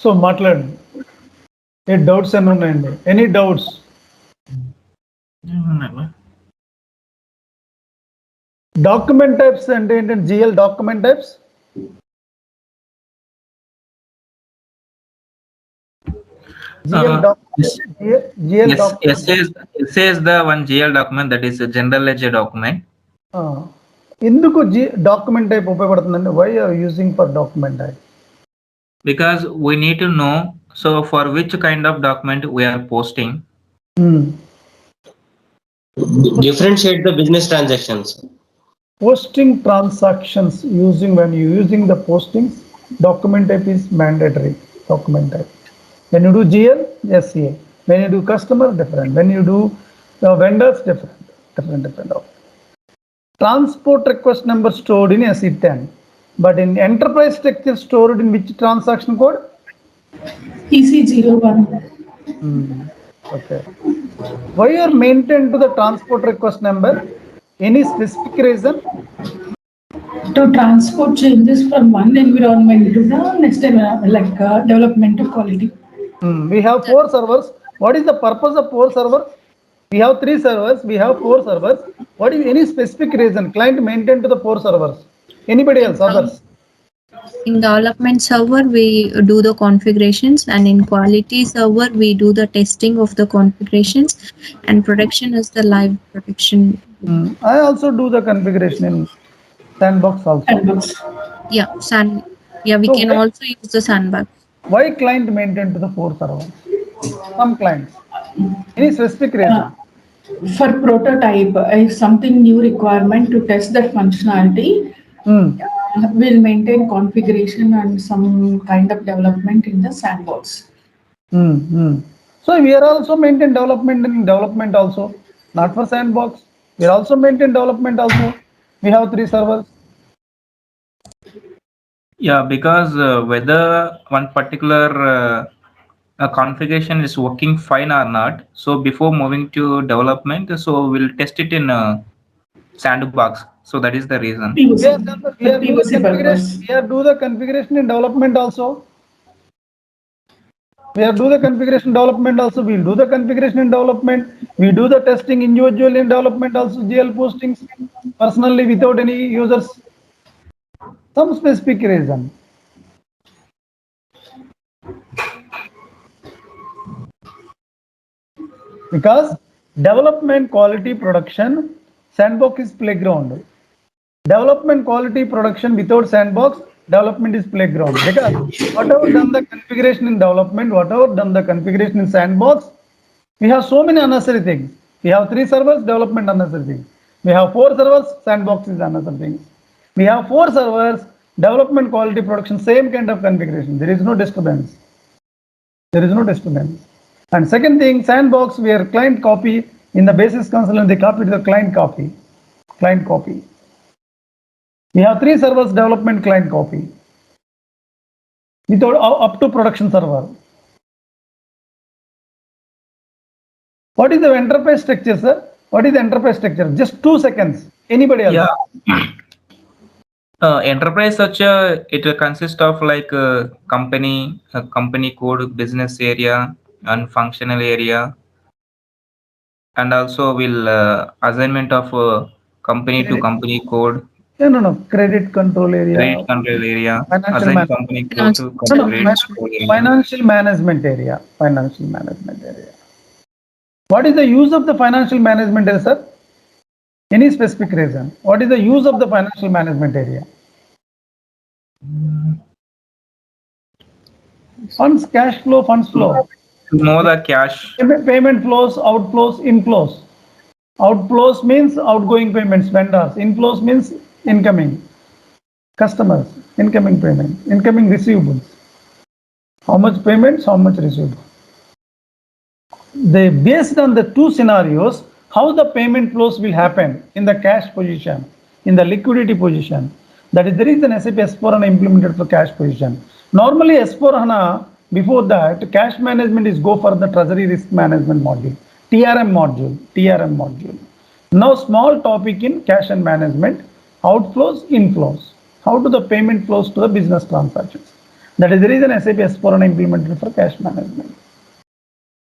So మాట్లాడండి. ఏ doubts ఏమైనా ఉన్నాయండి? Any doubts? డాక్యుమెంట్ టైప్స్ అంటే ఏంటంటే GL document types. essay is the one GL document, that is a general ledger document. ఎందుకు document type ఉపయోగపడుతుందండి? Why are using for document type? Because we need to know, so for which kind of document we are posting. Differentiate the business transactions. Posting transactions when you using the postings, document type is mandatory. Document type. When you do GL, SCA. When you do customer, different. When you do vendors, different. Transport request number stored in SE10, but in enterprise structure stored in which transaction code? EC01. Okay. Why you are maintained to the transport request number? Any specific reason? To transport changes from one environment to the next environment, like development of quality. We have 4 servers. What is the purpose of 4 servers? We have 3 servers. We have 4 servers. What is any specific reason client maintained to the 4 servers? Anybody else? Others? In development server, we do the configurations, and in quality server, we do the testing of the configurations, and production is the live production. I also do the configuration in sandbox also. Sandbox. We can also use the sandbox. Why client maintained to the 4 servers? Some clients. Any specific reason? For prototype, if something new requirement to test that functionality, we'll maintain configuration and some kind of development in the sandbox. So we are also maintain development in development also, not for sandbox. We are also maintain development also. We have 3 servers. Yeah, because whether one particular configuration is working fine or not, so before moving to development, so we'll test it in sandbox. So that is the reason. We are do the configuration in development also. We'll do the configuration in development. We do the testing individually in development also, GL postings personally without any users. Some specific reason. Because development quality production, sandbox is playground. Development quality production without sandbox, development is playground. Because whatever done the configuration in development, whatever done the configuration in sandbox, we have so many unnecessary things. We have 3 servers, development unnecessary things. We have 4 servers, sandbox is unnecessary things. We have 4 servers, development quality production, same kind of configuration. There is no disturbance. And second thing, sandbox, where client copy in the basis console and they copy to the client copy. We have 3 servers, development, client copy, without up to production server. What is the enterprise structure, sir? What is the enterprise structure? Just 2 seconds. Anybody else? Yeah. Enterprise structure, it consists of like company code, business area, and functional area, and also will assignment of company to company code. No. Credit control area. Assign company code to financial management area. What is the use of the financial management area, sir? Any specific reason? What is the use of the financial management area? Funds flow. To know the cash. Payment flows, outflows, inflows. Outflows means outgoing payments, vendors. Inflows means incoming customers, incoming payment, incoming receivables. How much payments, how much receivables. They based on the 2 scenarios, how the payment flows will happen in the cash position, in the liquidity position. That is the reason SAP S4 HANA implemented for cash position. Normally S4 HANA, before that, cash management is go for the treasury risk management module, TRM module. Now small topic in cash and management, outflows, inflows. How do the payment flows to the business transactions? That is the reason SAP S4 HANA implemented for cash management.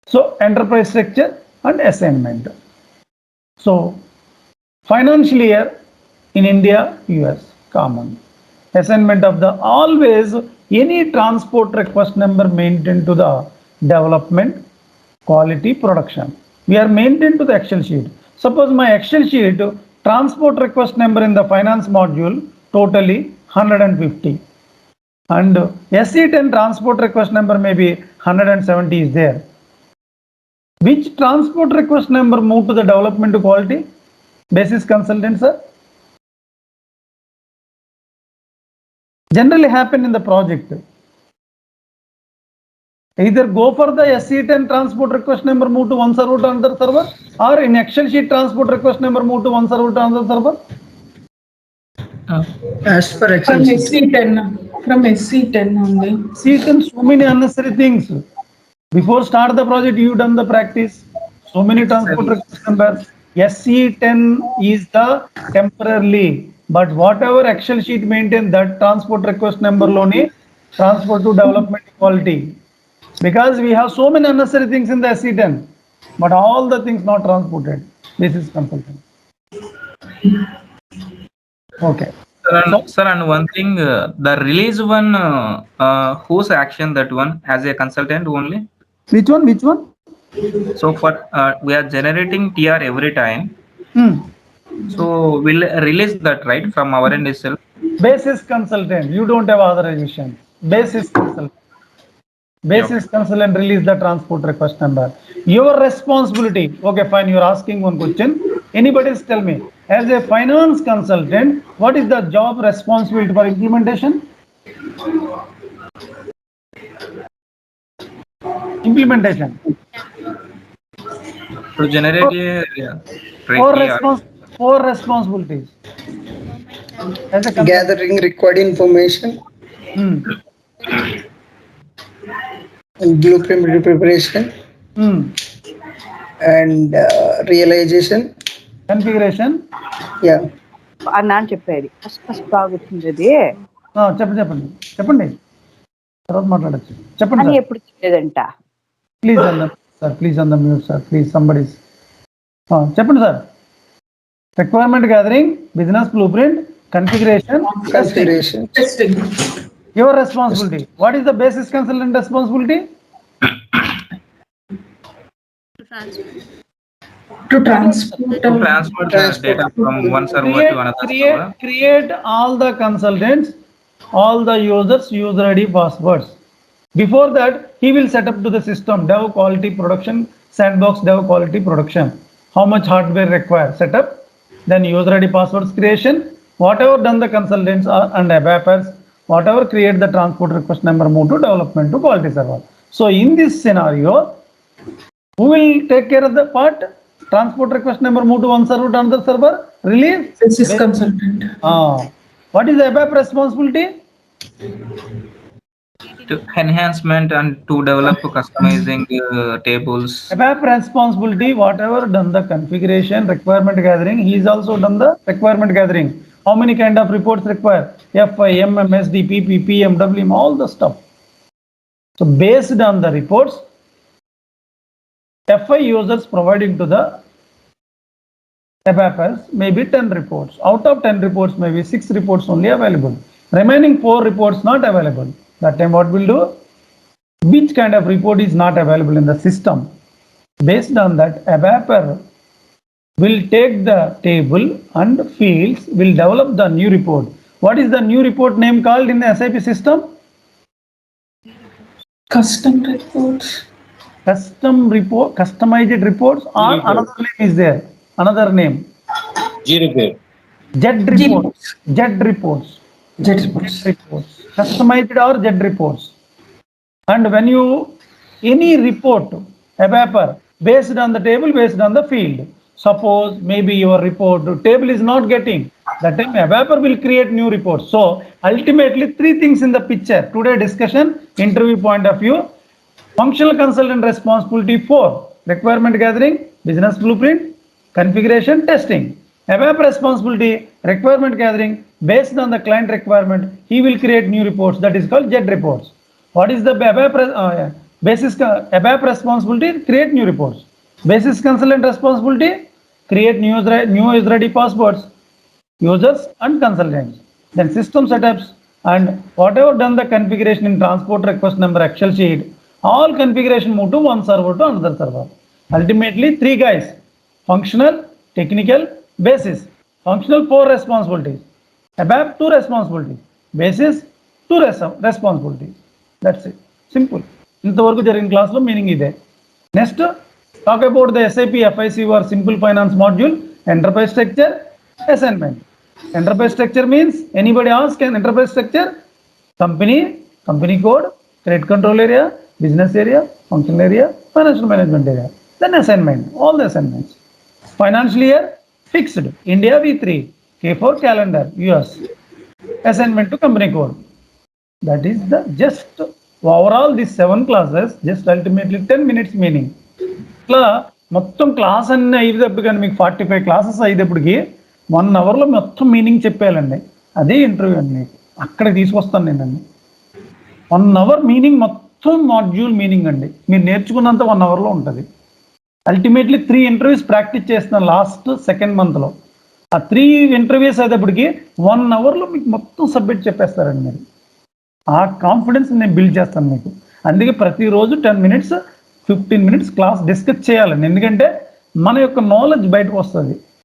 So enterprise structure and assignment. So financial year in India, US, common. Assignment of the always any transport request number maintained to the development, quality, production. We are maintained to the Excel sheet. Suppose my Excel sheet transport request number in the finance module totally 150 and SE10 transport request number maybe 170 is there. Which transport request number moved to the development to quality? Basis consultant, sir? Generally happen in the project. Either go for the SE10 transport request number move to one server to another server, or in Excel sheet transport request number move to one server to another server. As per From Excel sheet. SC10, from SC10 only. SE10 so many unnecessary things. Before start the project, you done the practice. So many transport request numbers. SE10 is the temporarily, but whatever Excel sheet maintain that transport request number loni transport to development quality. Because we have so many unnecessary things in the SE10, but all the things not transported. This is consultant. Okay. Sir, and one thing, the release one, whose action that one as a consultant only? Which one? Which one? So for we are generating TR every time. So we'll release that right from our end itself. Basis consultant. You don't have authorization. Basis consultant. Basis consultant release the transport request number. Your responsibility. Okay, fine. You're asking one question. Anybody tell me, as a finance consultant, what is the job responsibility for implementation? Implementation. To generate Four responsibilities. As a Gathering required information, and blueprint preparation, and realization. Configuration. Yeah. అన్నాను చెప్పేది first బాగా వచ్చింది అది చెప్పండి తర్వాత మాట్లాడచ్చు చెప్పండి అని ఎప్పుడు చెప్పలేదంట please sir please on the mute sir please somebody చెప్పండి sir requirement gathering business blue print configuration Testing. Your responsibility what is the basis consultant responsibility To transport the data from one server to another server. Create all the consultants, all the users user ID passwords. Before that, he will set up to the system dev quality production, sandbox dev quality production. How much hardware required setup, then user ID passwords creation, whatever done the consultants are and developers, whatever create the transport request number move to development to quality server. So in this scenario, who will take care of the part? Transport request number move to one server to another server. Release. basis consultant. What is the ABAP responsibility? To enhancement and to develop customizing tables. ABAP responsibility, whatever done the configuration, requirement gathering, he is also done the requirement gathering. How many kind of reports require? FI, MM, SD, PP, PM, WM, all the stuff. So based on the reports, FI users providing to the ABAPers maybe 10 reports. Out of 10 reports, maybe 6 reports only available. Remaining 4 reports not available. That time what we'll do? Which kind of report is not available in the system? Based on that, ABAPer will take the table and fields, will develop the new report. What is the new report name called in the SAP system? Custom reports. Custom report, customized reports, or another name is there. Another name. JED reports. JED reports. Jet reports. Customized or JED reports. And when you any report, ABAPer, based on the table, based on the field. Suppose maybe your report table is not getting. That time ABAPer will create new reports. So ultimately 3 things in the picture. Today discussion, interview point of view. Functional consultant responsibility for requirement gathering, business blueprint, configuration, testing. ABAP responsibility, requirement gathering, based on the client requirement, he will create new reports, that is called JED reports. What is the basis ABAP responsibility? Create new reports. Basis consultant responsibility? Create new user ID passwords, users and consultants. Then system setups and whatever done the configuration in transport request number Excel sheet, all configuration move to one server to another server. Ultimately, 3 guys: functional, technical, basis. Functional 4 responsibilities. ABAP 2 responsibilities. Basis 2 responsibilities. That's it. Simple. ఇంతవరకు జరిగిన క్లాస్లో meaning ఇదే. Next talk about the SAP FICO or simple finance module, enterprise structure, assignment. Enterprise structure means, anybody ask an enterprise structure? Company code, credit control area, business area, functional area, financial management area. Then assignment, all the assignments. Financial year, fixed. India V3, K4 calendar, US. Assignment to company code. That is the just overall these 7 classes, just ultimately 10 minutes meaning. ఇట్లా మొత్తం class అన్నీ అయ్యేటప్పుడు కానీ మీకు 45 classes అయ్యేటప్పటికి 1 అవర్లో మొత్తం meaning చెప్పేయాలండి. అదే ఇంటర్వ్యూ అండి. మీకు అక్కడికి తీసుకొస్తాను నేను అండి. 1 అవర్ మీనింగ్, మొత్తం మాడ్యూల్ మీనింగ్ అండి. మీరు నేర్చుకున్నంత 1 అవర్లో ఉంటుంది. అల్టిమేట్లీ 3 ఇంటర్వ్యూస్ ప్రాక్టీస్ చేస్తున్నాను లాస్ట్ 2nd monthలో. ఆ 3 ఇంటర్వ్యూస్ అయ్యేటప్పటికి 1 అవర్లో మీకు మొత్తం సబ్మిట్ చెప్పేస్తారండి మీరు. ఆ కాన్ఫిడెన్స్ నేను బిల్డ్ చేస్తాను మీకు. అందుకే ప్రతిరోజు 10 minutes 15 minutes క్లాస్ డిస్కస్ చేయాలండి. ఎందుకంటే మన యొక్క నాలెడ్జ్ బయటకు వస్తుంది.